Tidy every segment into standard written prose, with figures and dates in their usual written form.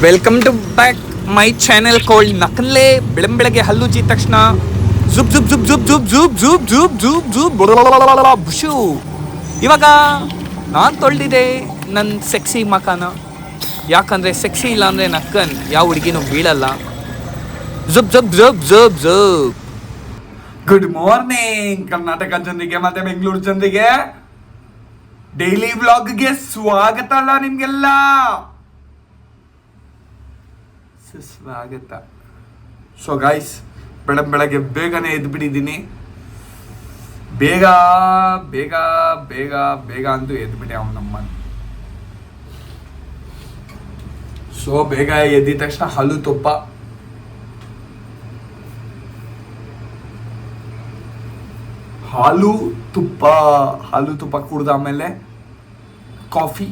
Welcome to back my channel cold ನಕನ್ಲೆ ಬೆಳಂಬೆಳಗ್ಗೆ ಹಲ್ಲು ಜೀದ ತಕ್ಷಣ ಜುಬ್ ಜುಬ್ ಜುಬ್ ಜುಬ್ ಜುಬ್ ಜುಬ್ ಜುಬ್ ಜುಬ್ ಜುಬ್ ಜುಬ್ ಬುಷು. ಇವಾಗ ನಾನು ತೊಳೆದಿದೆ ನನ್ನ ಸೆಕ್ಸಿ ಮಕಾನ. ಯಾಕಂದರೆ ಸೆಕ್ಸಿ ಇಲ್ಲ ಅಂದರೆ ನಕ್ಕನ್ ಯಾವ ಹುಡುಗಿನೂ ಬೀಳಲ್ಲ. ಜುಬ್ ಜುಬ್ ಜುಬ್ ಜುಬ್ ಜುಬ್. ಗುಡ್ ಮಾರ್ನಿಂಗ್ ಕರ್ನಾಟಕ ಜನರಿಗೆ ಮತ್ತೆ ಬೆಂಗಳೂರು ಜನರಿಗೆ. ಡೈಲಿ ವ್ಲಾಗ್ಗೆ ಸ್ವಾಗತ ಅಲ್ಲ ನಿಮ್ಗೆಲ್ಲ, ಸ್ವಾಗತ. ಸೊ ಗೈಸ್, ಬೆಳಗ್ಗೆ ಬೇಗನೆ ಎದ್ಬಿಟ್ಟಿದ್ದೀನಿ. ಬೇಗ ಬೇಗ ಬೇಗ ಬೇಗ ಅಂತೂ ಎದ್ಬಿಟ್ಟೆ ಅವನಮ್ಮ. ಸೊ ಬೇಗ ಎದ್ದಿದ ತಕ್ಷಣ ಹಾಲು ತುಪ್ಪ, ಹಾಲು ತುಪ್ಪ ಕುಡ್ದ ಆಮೇಲೆ ಕಾಫಿ.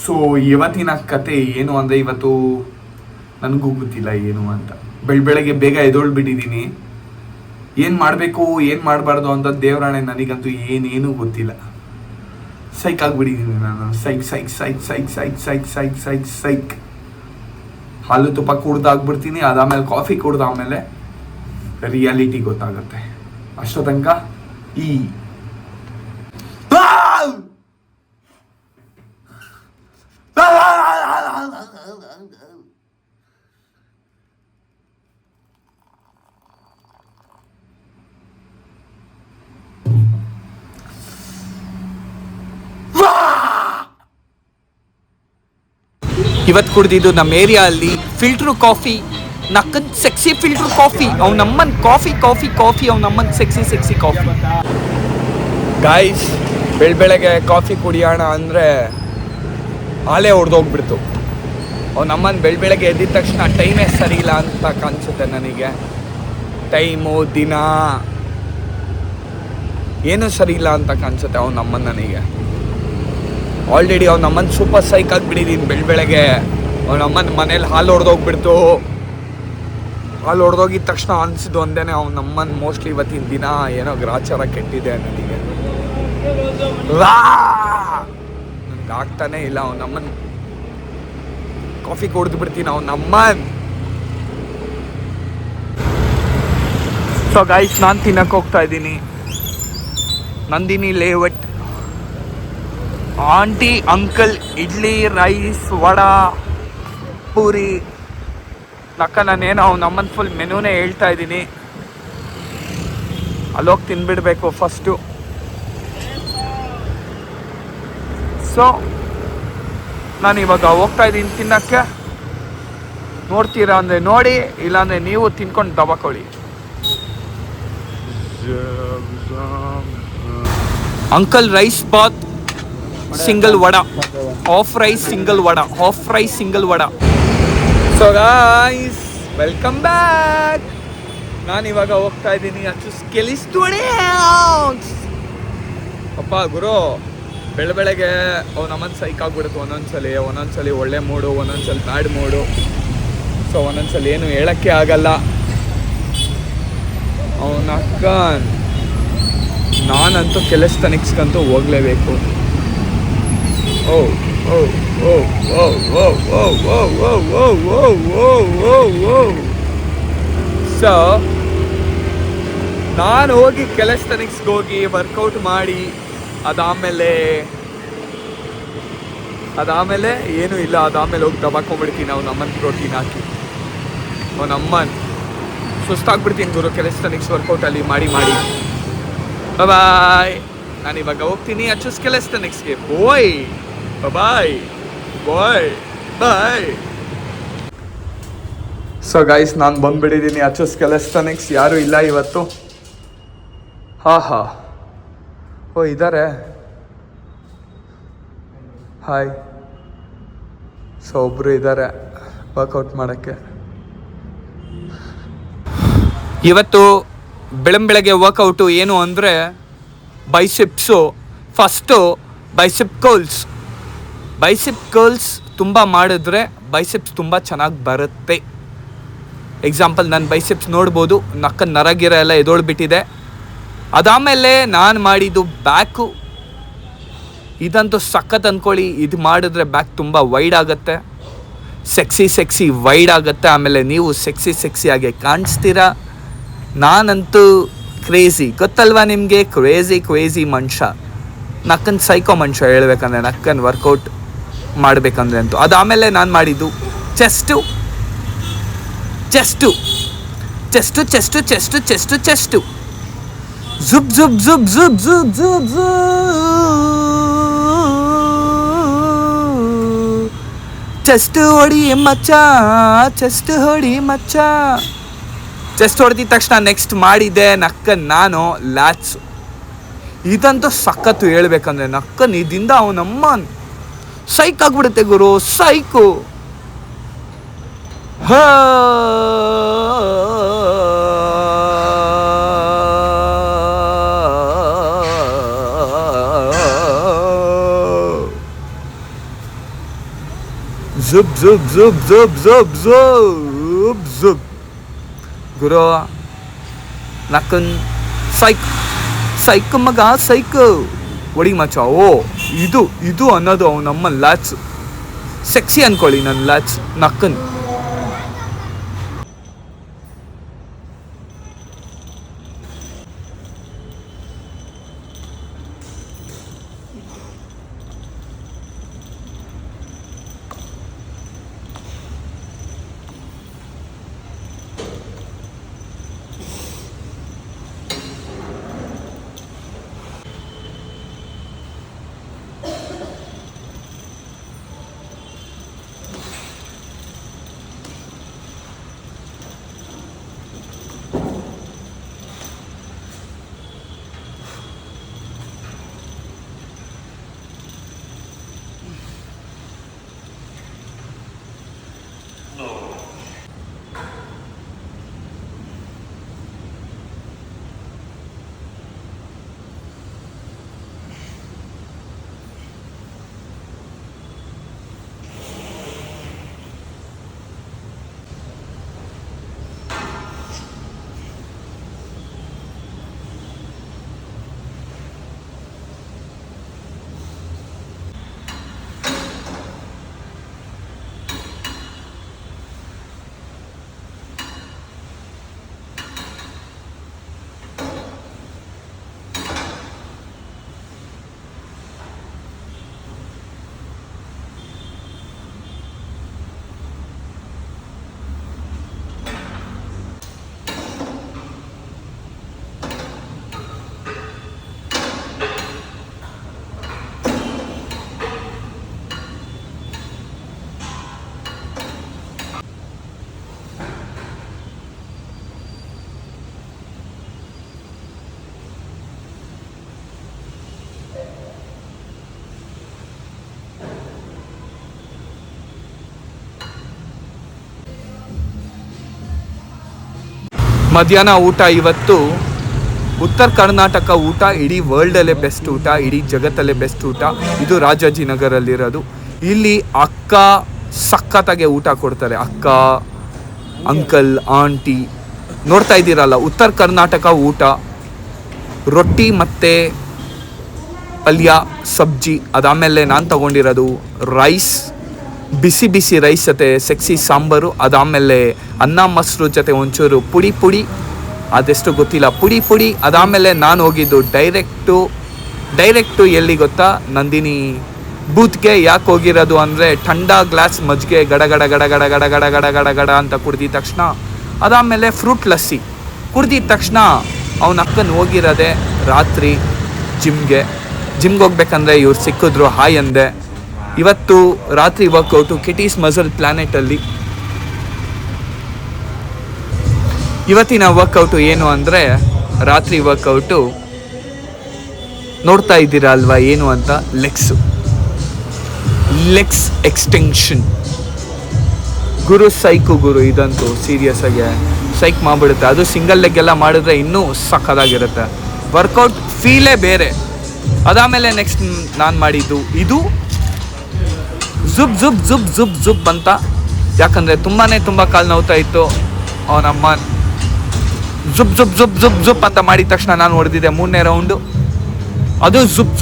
ಸೊ ಇವತ್ತಿನ ಕತೆ ಏನು ಅಂದರೆ, ಇವತ್ತು ನನಗೂ ಗೊತ್ತಿಲ್ಲ ಏನು ಅಂತ. ಬೆಳಗ್ಗೆ ಬೇಗ ಎದ್ದೊಳ್ಬಿಟ್ಟಿದ್ದೀನಿ. ಏನು ಮಾಡಬೇಕು ಏನು ಮಾಡಬಾರ್ದು ಅಂತ ದೇವರಾಣೆ ನನಗಂತೂ ಏನೇನೂ ಗೊತ್ತಿಲ್ಲ. ಸೈಕ್ ಆಗಿಬಿಟ್ಟಿದ್ದೀನಿ ನಾನು. ಸೈಕ್. ಹಾಲು ತುಪ್ಪ ಕುಡ್ದಾಗ್ಬಿಡ್ತೀನಿ. ಅದಾದಮೇಲೆ ಕಾಫಿ ಕುಡ್ದಾದ್ಮೇಲೆ ರಿಯಾಲಿಟಿ ಗೊತ್ತಾಗುತ್ತೆ. ಅಷ್ಟೋ ತನಕ ಇವತ್ತು ಕುಡ್ದಿದ್ದು ನಮ್ಮ ಏರಿಯಾ ಅಲ್ಲಿ ಫಿಲ್ಟ್ರು ಕಾಫಿ. ನಕ್ಕನ್ ಸೆಕ್ಸಿ ಫಿಲ್ಟ್ರ್ ಕಾಫಿ. ಅವ್ನು ನಮ್ಮನ್ ಕಾಫಿ ಅವ್ನು ನಮ್ಮನ್ ಸೆಕ್ಸಿ ಕಾಫಿ. ಗಾಯ್ಸ್, ಬೆಳಗ್ಗೆ ಕಾಫಿ ಕುಡಿಯೋಣ ಅಂದರೆ ಹಾಲೇ ಹೊಡೆದೋಗ್ಬಿಡ್ತು. ಅವ್ನು ನಮ್ಮನ್ನು ಬೆಳಗ್ಗೆ ಎದ್ದಿದ ತಕ್ಷಣ ಟೈಮೇ ಸರಿ ಇಲ್ಲ ಅಂತ ಕಾಣಿಸುತ್ತೆ ನನಗೆ. ಟೈಮು ದಿನ ಏನೂ ಸರಿ ಇಲ್ಲ ಅಂತ ಕಾಣಿಸುತ್ತೆ ಅವ್ನು ನಮ್ಮನ್ನು. ನನಗೆ ಆಲ್ರೆಡಿ ಅವ್ನು ನಮ್ಮನ್ನು ಸೂಪರ್ ಸೈಕ್ ಆಗಿಬಿಟ್ಟಿದ್ದೀನಿ. ಬೆಳಗ್ಗೆ ಅವ್ನು ನಮ್ಮನ್ನು ಮನೇಲಿ ಹಾಲು ಹೊಡೆದೋಗ್ಬಿಡ್ತು. ಹಾಲು ಹೊಡೆದೋಗಿದ ತಕ್ಷಣ ಅನಿಸಿದ್ದು ಒಂದೇ, ಅವ್ನು ನಮ್ಮನ್ನು ಮೋಸ್ಟ್ಲಿ ಇವತ್ತಿನ ದಿನ ಏನೋ ಗ್ರಾಚಾರ ಕೆಟ್ಟಿದೆ ನನಗೆ. ನನಗೆ ಆಗ್ತಾನೆ ಇಲ್ಲ. ಅವ್ನು ನಮ್ಮನ್ನು ಕಾಫಿ ಕುಡಿದು ಬಿಡ್ತೀನಿ ಅವ್ನು ನಮ್ಮನ್ನು. ಸೊ ಗೈಸ್, ನಾನು ತಿನ್ನಕ್ಕೆ ಹೋಗ್ತಾ ಇದ್ದೀನಿ Nandini layout. Aunty uncle idli, rice, vada, puri. ನಾನೇನು ಅವ್ನು ನಮ್ಮನ್ನು ಫುಲ್ ಮೆನುನೇ ಹೇಳ್ತಾ ಇದ್ದೀನಿ. ಅಲ್ಲೋಗಿ ತಿನ್ಬಿಡ್ಬೇಕು ಫಸ್ಟು. ಸೊ ನಾನು ಇವಾಗ ಹೋಗ್ತಾ ಇದ್ದೀನಿ ತಿನ್ನೋಕ್ಕೆ. ನೋಡ್ತೀರಾ ಅಂದರೆ ನೋಡಿ, ಇಲ್ಲಾಂದರೆ ನೀವು ತಿನ್ಕೊಂಡು ದಬಾಕೊಳ್ಳಿ. Uncle rice bath single vada, half rice single vada. So guys, welcome back. ನಾನು ಇವಾಗ ಹೋಗ್ತಾ ಇದ್ದೀನಿ ಅಪ್ಪ ಗುರು. ಬೆಳಗ್ಗೆ ಅವ್ನು ನಮ್ಮನ್ನು ಸೈಕ್ ಆಗ್ಬಿಡುತ್ತೆ ಒಂದೊಂದ್ಸಲಿ ಒಳ್ಳೆ ಮೂಡು, ಒಂದೊಂದ್ಸಲಿ ಬ್ಯಾಡ್ ಮೂಡು. ಸೊ ಒಂದೊಂದ್ಸಲಿ ಏನು ಹೇಳೋಕ್ಕೆ ಆಗಲ್ಲ. ಅವನ ಅಕ್ಕ ನಾನಂತೂ ಕೆಲಸತನಿಕ್ಸ್ಗಂತೂ ಹೋಗಲೇಬೇಕು. ಓ ಓ ಓ ಓ ಓ ಓ ಓ ಓ ಓ ಓ ಓ. ಸೊ ನಾನು ಹೋಗಿ ಕೆಲಸತನಿಕ್ಸ್ಗೆ ಹೋಗಿ ವರ್ಕೌಟ್ ಮಾಡಿ ಅದಾದಮೇಲೆ ಏನೂ ಇಲ್ಲ. ಅದಾದಮೇಲೆ ಹೋಗಿ ದಬಾಕೊಂಡ್ಬಿಡ್ತೀನಿ ಅವ್ನು ನಮ್ಮನ್ನು ಪ್ರೋಟೀನ್ ಹಾಕಿ. ಅವ್ನು ನಮ್ಮನ್ನು ಸುಸ್ತಾಗ್ಬಿಡ್ತೀನಿ ಗುರು ಕೆಲಸತನಿಕ್ಸ್ ವರ್ಕೌಟಲ್ಲಿ ಮಾಡಿ. ಬಾಯ್. ನಾನು ಇವಾಗ ಹೋಗ್ತೀನಿ ಕೆಲಸತನಿಕ್ಸ್ಗೆ. ಬಾಯ್. ಸೊ ಗೈಸ್, ನಾನು ಬಂದ್ಬಿಟ್ಟಿದ್ದೀನಿ ಕೆಲಸತನಿಕ್ಸ್. ಯಾರೂ ಇಲ್ಲ ಇವತ್ತು. ಹಾ ಓ ಇದ್ದಾರೆ. ಹಾಯ್. ಸೊ ಒಬ್ಬರು ಇದ್ದಾರೆ ವರ್ಕೌಟ್ ಮಾಡೋಕ್ಕೆ. ಇವತ್ತು ಬೆಳಗ್ಗೆ ವರ್ಕೌಟು ಏನು ಅಂದರೆ ಬೈಸೆಪ್ಸು. ಫಸ್ಟು ಬೈಸೆಪ್ ಕರ್ಲ್ಸ್ ತುಂಬ ಮಾಡಿದ್ರೆ ಬೈಸೆಪ್ಸ್ ತುಂಬ ಚೆನ್ನಾಗಿ ಬರುತ್ತೆ. ಎಕ್ಸಾಂಪಲ್, ನನ್ನ ಬೈಸೆಪ್ಸ್ ನೋಡ್ಬೋದು, ನರಗಿರ ಎಲ್ಲ ಎದೊಳ್ಬಿಟ್ಟಿದೆ. ಅದಾದಮೇಲೆ ನಾನು ಮಾಡಿದ್ದು ಬ್ಯಾಕು. ಇದಂತೂ ಸಖತ್ ಅಂದ್ಕೊಳ್ಳಿ. ಇದು ಮಾಡಿದ್ರೆ ಬ್ಯಾಕ್ ತುಂಬ ವೈಡ್ ಆಗುತ್ತೆ. ಸೆಕ್ಸಿ ವೈಡ್ ಆಗುತ್ತೆ. ಆಮೇಲೆ ನೀವು ಸೆಕ್ಸಿಯಾಗಿ ಕಾಣಿಸ್ತೀರಾ. ನಾನಂತೂ ಕ್ರೇಜಿ, ಗೊತ್ತಲ್ವಾ ನಿಮಗೆ, ಕ್ರೇಜಿ ಮನುಷ್ಯ, ನಕ್ಕನ್ ಸೈಕೋ ಮನುಷ್ಯ ಹೇಳ್ಬೇಕಂದ್ರೆ, ನಕ್ಕನ್ ವರ್ಕೌಟ್ ಮಾಡಬೇಕಂದ್ರೆ ಅಂತೂ. ಅದಾದಮೇಲೆ ನಾನು ಮಾಡಿದ್ದು ಚೆಸ್ಟು. ಜುಬ್ ಜುಬ್ ಜುಬ್ ಜುಬ್ ಜುಬ್ ಜುಬ್ ಜುಬ್ ಚೆಸ್ಟ್ ಹೊಡಿ ಮಚ್ಚ. ಚೆಸ್ಟ್ ಹೊಡೆದಿದ ತಕ್ಷಣ ನೆಕ್ಸ್ಟ್ ಮಾಡಿದ್ದೆ ನಕ್ಕನ್ ನಾನು ಲ್ಯಾಟ್ಸು. ಇದಂತೂ ಸಖತ್ತು ಹೇಳ್ಬೇಕಂದ್ರೆ, ನಕ್ಕನ್ ಇದಿಂದ ಅವನಮ್ಮ ಸೈಕ್ ಆಗ್ಬಿಡುತ್ತೆ ಗುರು, ಸೈಕು. ಜುಬ್ ಜುಬ್ ಜುಬ್ ಜುಬ್ ಜುಬ್ ಜುಬ್ ಜುಬ್ ಗುರು, ನಕ್ಕನ್ ಸೈಕ್ ಮಗ, ಸೈಕು ಹೊಡಿ ಮಚ್ಚ. ಓ ಇದು ಅನ್ನೋದು ಅವನಮ್ಮ ಲ್ಯಾಟ್ಸ್. ಸೆಕ್ಸಿ ಅನ್ಕೊಳ್ಳಿ ನನ್ನ ಲ್ಯಾಟ್ಸ್, ನಕ್ಕನ್. ಮಧ್ಯಾಹ್ನ ಊಟ ಇವತ್ತು ಉತ್ತರ ಕರ್ನಾಟಕ ಊಟ, ಇಡೀ ವರ್ಲ್ಡಲ್ಲೇ ಬೆಸ್ಟ್ ಊಟ, ಇಡೀ ಜಗತ್ತಲ್ಲೇ ಬೆಸ್ಟ್ ಊಟ. ಇದು ರಾಜಾಜಿನಗರಲ್ಲಿರೋದು. ಇಲ್ಲಿ ಅಕ್ಕ ಸಖತ್ತಾಗೆ ಊಟ ಕೊಡ್ತಾರೆ. ಅಕ್ಕ, ಅಂಕಲ್, ಆಂಟಿ, ನೋಡ್ತಾ ಇದ್ದೀರಲ್ಲ ಉತ್ತರ ಕರ್ನಾಟಕ ಊಟ. ರೊಟ್ಟಿ ಮತ್ತು ಪಲ್ಯ, ಸಬ್ಜಿ. ಅದಾದಮೇಲೆ ನಾನು ತೊಗೊಂಡಿರೋದು ರೈಸ್, ಬಿಸಿ ರೈಸ್ ಜೊತೆ ಸೆಕ್ಸಿ ಸಾಂಬಾರು. ಅದಾದಮೇಲೆ ಅನ್ನ ಮೊಸರು ಜೊತೆ ಒಂಚೂರು ಪುಡಿ, ಅದೆಷ್ಟು ಗೊತ್ತಿಲ್ಲ, ಪುಡಿ. ಅದಾದಮೇಲೆ ನಾನು ಹೋಗಿದ್ದು ಡೈರೆಕ್ಟು ಎಲ್ಲಿ ಗೊತ್ತಾ, ನಂದಿನಿ ಬೂತ್ಗೆ. ಯಾಕೆ ಹೋಗಿರೋದು ಅಂದರೆ ठंडा ಗ್ಲಾಸ್ ಮಜ್ಜಿಗೆ ಗಡ ಗಡ ಅಂತ ಕುಡ್ದಿದ ತಕ್ಷಣ, ಅದಾದಮೇಲೆ ಫ್ರೂಟ್ ಲಸ್ಸಿ ಕುಡ್ದಿದ ತಕ್ಷಣ ಅವನ ಅಕ್ಕನ ಹೋಗಿರೋದೆ ರಾತ್ರಿ ಜಿಮ್ಗೆ ಹೋಗ್ಬೇಕಂದ್ರೆ ಇವ್ರು ಸಿಕ್ಕಿದ್ರು, ಹಾಯ್ ಅಂದೆ. ಇವತ್ತು ರಾತ್ರಿ ವರ್ಕೌಟು ಕಿಟೀಸ್ ಮಸಲ್ ಪ್ಲ್ಯಾನೆಟಲ್ಲಿ. ಇವತ್ತಿನ ವರ್ಕೌಟು ಏನು ಅಂದರೆ, ರಾತ್ರಿ ವರ್ಕೌಟು ನೋಡ್ತಾ ಇದ್ದೀರಾ ಅಲ್ವಾ ಏನು ಅಂತ, ಲೆಗ್ಸ್ ಎಕ್ಸ್ಟೆನ್ಷನ್. ಗುರು ಸೈಕು ಗುರು, ಇದಂತೂ ಸೀರಿಯಸ್ ಆಗಿ ಸೈಕ್ ಮಾಡಿಬಿಡುತ್ತೆ. ಅದು ಸಿಂಗಲ್ ಲೆಗ್ ಎಲ್ಲ ಮಾಡಿದ್ರೆ ಇನ್ನೂ ಸಖತ್ತಾಗಿರುತ್ತೆ. ವರ್ಕೌಟ್ ಫೀಲೇ ಬೇರೆ. ಅದಾದಮೇಲೆ ನೆಕ್ಸ್ಟ್ ನಾನು ಮಾಡಿದ್ದು ಇದು ಜುಬ್ ಅಂತ. ಯಾಕಂದರೆ ತುಂಬ ಕಾಲು ನೋವ್ತಾ ಇತ್ತು. ಅವನಮ್ಮ ಜುಬ್ ಅಂತ ಮಾಡಿದ ತಕ್ಷಣ ನಾನು ಹೊಡೆದಿದ್ದೆ 3ನೇ ರೌಂಡು. ಅದು ಜುಬ್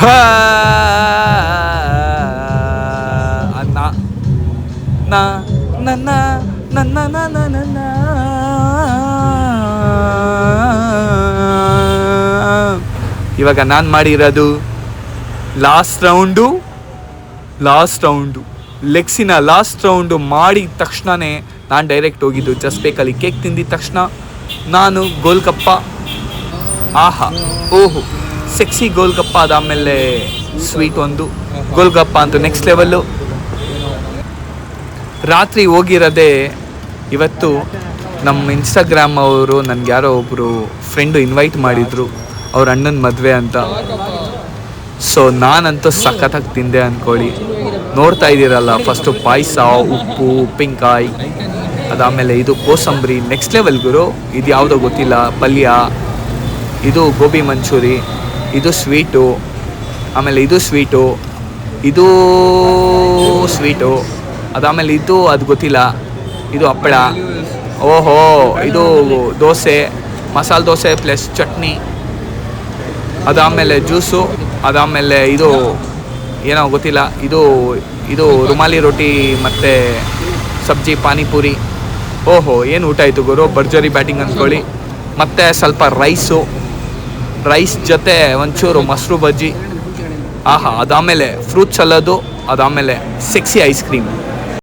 ಹಾ ಅನ್ನ ನನ್ನ ನನ್ನ ನನ್ನ ಇವಾಗ ನಾನು ಮಾಡಿರೋದು ಲಾಸ್ಟ್ ರೌಂಡು ಲೆಗ್ಸಿನ ಲಾಸ್ಟ್ ರೌಂಡು ಮಾಡಿದ ತಕ್ಷಣವೇ ನಾನು ಡೈರೆಕ್ಟ್ ಹೋಗಿದ್ದು ಜಸ್ಬೇಕಲ್ಲಿ ಕೇಕ್ ತಿಂದಿದ ತಕ್ಷಣ ನಾನು ಗೋಲ್ಗಪ್ಪ ಆಹಾ ಓಹೋ ಸೆಕ್ಸಿ ಗೋಲ್ಗಪ್ಪ, ಅದಾದಮೇಲೆ ಸ್ವೀಟ್ ಒಂದು ಗೋಲ್ಗಪ್ಪ ಅಂತೂ ನೆಕ್ಸ್ಟ್ ಲೆವೆಲ್ಲು. ರಾತ್ರಿ ಹೋಗಿರೋದೇ ಇವತ್ತು ನಮ್ಮ ಇನ್ಸ್ಟಾಗ್ರಾಮ್ ಅವರು ನನಗೆ ಯಾರೋ ಒಬ್ಬರು ಫ್ರೆಂಡು ಇನ್ವೈಟ್ ಮಾಡಿದರು ಅವ್ರ ಅಣ್ಣನ ಮದುವೆ ಅಂತ. ಸೊ ನಾನಂತೂ ಸಖತ್ತಾಗಿ ತಿಂದೆ ಅಂದ್ಕೊಳ್ಳಿ. ನೋಡ್ತಾ ಇದ್ದೀರಲ್ಲ, ಫಸ್ಟು ಪಾಯಸ, ಉಪ್ಪು ಉಪ್ಪಿನಕಾಯಿ, ಅದಾದಮೇಲೆ ಇದು ಕೋಸಂಬರಿ ನೆಕ್ಸ್ಟ್ ಲೆವೆಲ್ ಗುರು. ಇದು ಯಾವುದೋ ಗೊತ್ತಿಲ್ಲ, ಪಲ್ಯ, ಇದು ಗೋಬಿ ಮಂಚೂರಿ, ಇದು ಸ್ವೀಟು, ಆಮೇಲೆ ಇದು ಸ್ವೀಟು, ಇದು ಸ್ವೀಟು, ಅದಾದಮೇಲೆ ಇದು ಅದು ಗೊತ್ತಿಲ್ಲ, ಇದು ಹಪ್ಪಳ, ಓಹೋ ಇದು ದೋಸೆ, ಮಸಾಲೆ ದೋಸೆ ಪ್ಲಸ್ ಚಟ್ನಿ, ಅದಾದಮೇಲೆ ಜ್ಯೂಸು, ಅದಾದಮೇಲೆ ಇದು ಏನೋ ಗೊತ್ತಿಲ್ಲ, ಇದು ರುಮಾಲಿ ರೋಟಿ ಮತ್ತು ಸಬ್ಜಿ ಪಾನಿಪುರಿ. ಓಹೋ ಏನು ಊಟ ಆಯಿತು ಗುರು, ಭರ್ಜರಿ ಬ್ಯಾಟಿಂಗ್ ಅಂದ್ಕೊಳ್ಳಿ. ಮತ್ತು ಸ್ವಲ್ಪ ರೈಸ್ ಜೊತೆ ಒಂಚೂರು ಮೊಸರು ಬಜ್ಜಿ, ಆಹಾ. ಅದಾದಮೇಲೆ ಫ್ರೂಟ್ ಸಲಾಡು, ಅದಾದಮೇಲೆ ಸೆಕ್ಸಿ ಐಸ್ ಕ್ರೀಮ್.